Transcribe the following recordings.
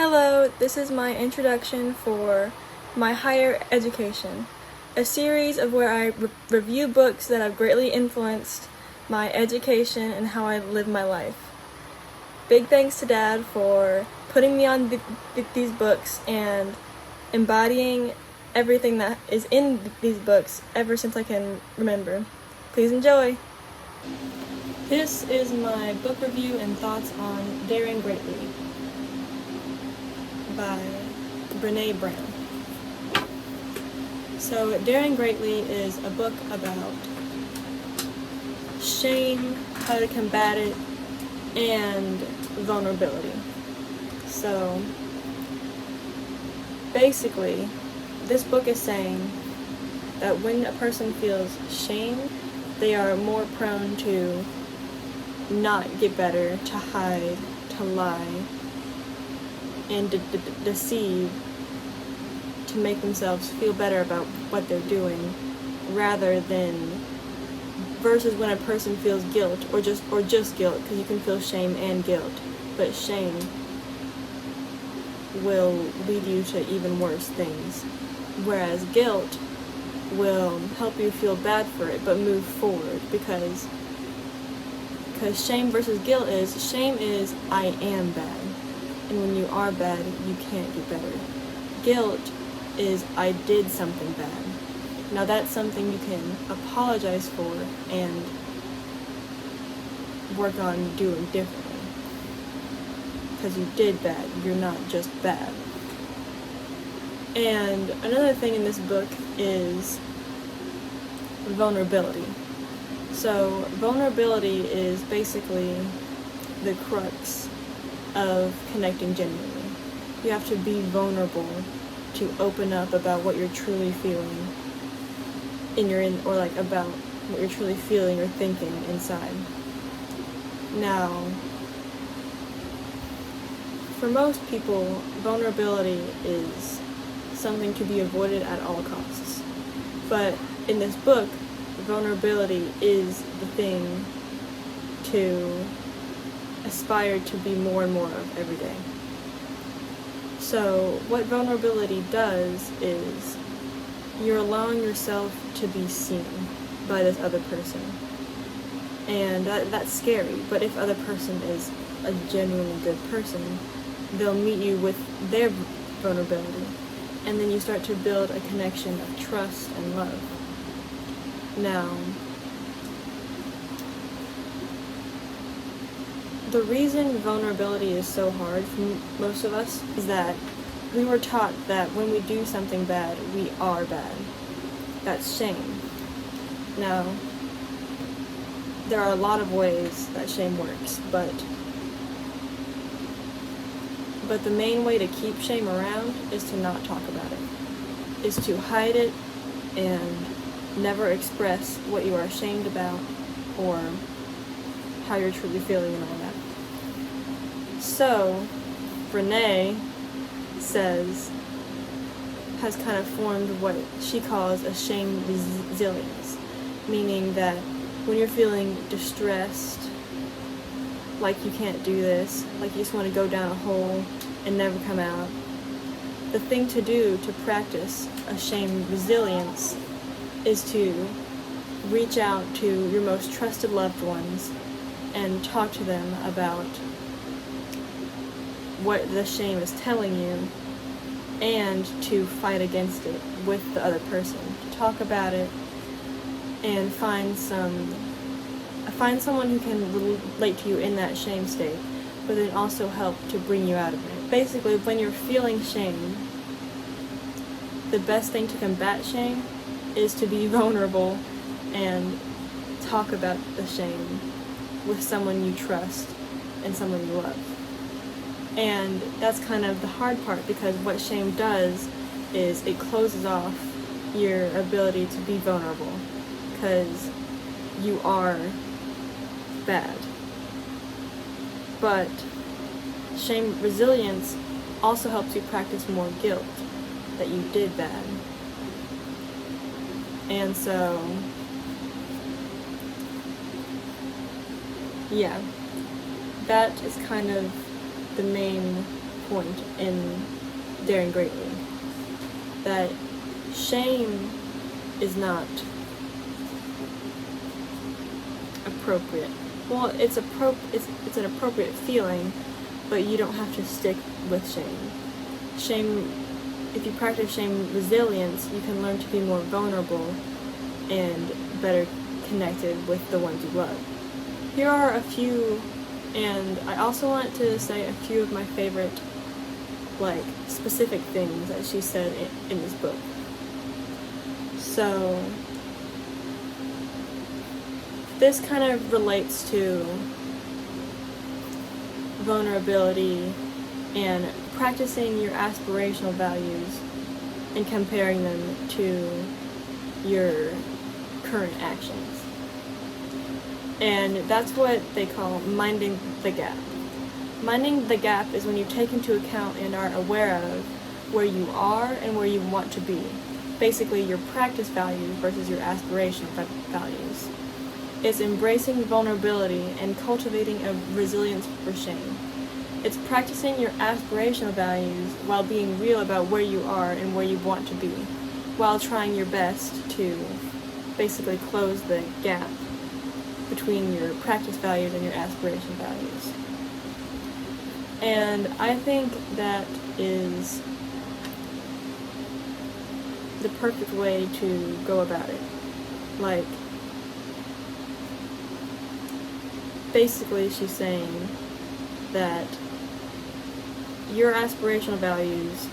Hello, this is my introduction for my higher education, a series of where I review books that have greatly influenced my education and how I live my life. Big thanks to Dad for putting me on these books and embodying everything that is in these books ever since I can remember. Please enjoy! This is my book review and thoughts on Daring Greatly by Brene. So, Daring Greatly is a book about shame, how to combat it, and vulnerability. So, basically, this book is saying that when a person feels shame, they are more prone to not get better, to hide, to lie, and to deceive, to make themselves feel better about what they're doing, rather than versus when a person feels guilt or just guilt, because you can feel shame and guilt, but shame will lead you to even worse things, whereas guilt will help you feel bad for it but move forward, because shame versus guilt is I am bad. And when you are bad, you can't get better. Guilt is I did something bad. Now that's something you can apologize for and work on doing differently. Because you did bad, you're not just bad. And another thing in this book is vulnerability. So vulnerability is basically the crux of connecting genuinely. You have to be vulnerable to open up about what you're truly feeling about what you're truly feeling or thinking inside. Now, for most people, vulnerability is something to be avoided at all costs. But in this book, vulnerability is the thing to aspire to be more and more of every day. So what vulnerability does is you're allowing yourself to be seen by this other person. And that's scary, but if the other person is a genuinely good person, they'll meet you with their vulnerability. And then you start to build a connection of trust and love. Now, the reason vulnerability is so hard for most of us is that we were taught that when we do something bad, we are bad. That's shame. Now, there are a lot of ways that shame works, but the main way to keep shame around is to not talk about it, is to hide it and never express what you are ashamed about or how you're truly feeling and all that. So, Brene has kind of formed what she calls a shame resilience, meaning that when you're feeling distressed, like you can't do this, like you just want to go down a hole and never come out, the thing to do to practice a shame resilience is to reach out to your most trusted loved ones and talk to them about what the shame is telling you, and to fight against it with the other person. To talk about it and find someone who can relate to you in that shame state, but then also help to bring you out of it. Basically, when you're feeling shame, the best thing to combat shame is to be vulnerable and talk about the shame with someone you trust and someone you love. And that's kind of the hard part, because what shame does is it closes off your ability to be vulnerable, because you are bad. But shame resilience also helps you practice more guilt that you did bad. And so, yeah, that is kind of the main point in Daring Greatly, that shame is not appropriate. Well, it's an appropriate feeling, but you don't have to stick with shame. If you practice shame resilience, you can learn to be more vulnerable and better connected with the ones you love. Here are a few, and I also want to say a few of my favorite, specific things that she said in this book. So, this kind of relates to vulnerability and practicing your aspirational values and comparing them to your current actions. And that's what they call minding the gap. Minding the gap is when you take into account and are aware of where you are and where you want to be. Basically, your practice values versus your aspirational values. It's embracing vulnerability and cultivating a resilience for shame. It's practicing your aspirational values while being real about where you are and where you want to be, while trying your best to basically close the gap between your practice values and your aspirational values. And I think that is the perfect way to go about it. Basically she's saying that your aspirational values,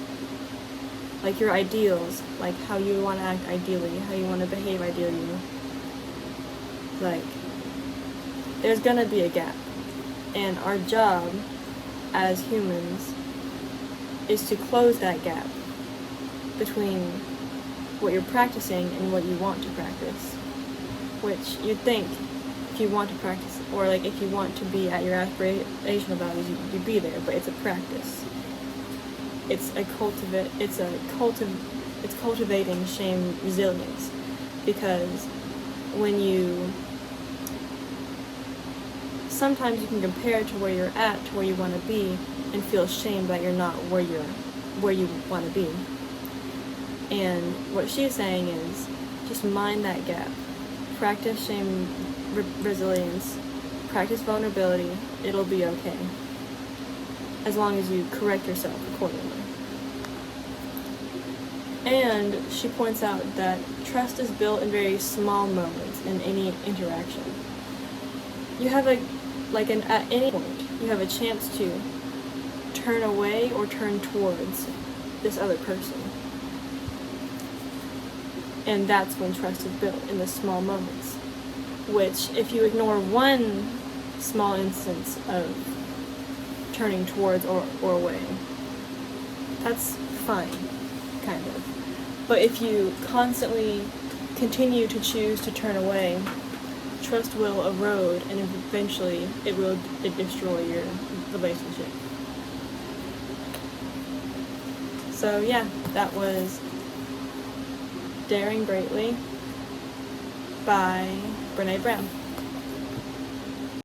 your ideals, how you want to act ideally, how you want to behave ideally, there's gonna be a gap. And our job as humans is to close that gap between what you're practicing and what you want to practice. Which you'd think, if you want to practice, or if you want to be at your aspirational values, you'd be there, but it's a practice. It's cultivating shame resilience, because sometimes you can compare to where you're at, to where you want to be, and feel shame that you're not where you want to be. And what she's saying is, just mind that gap. Practice shame resilience. Practice vulnerability. It'll be okay, as long as you correct yourself accordingly. And she points out that trust is built in very small moments in any interaction. You have at any point, you have a chance to turn away or turn towards this other person. And that's when trust is built, in the small moments. Which, if you ignore one small instance of turning towards or away, that's fine, kind of. But if you constantly continue to choose to turn away, trust will erode, and eventually it will destroy your relationship. So yeah, that was Daring Greatly by Brene.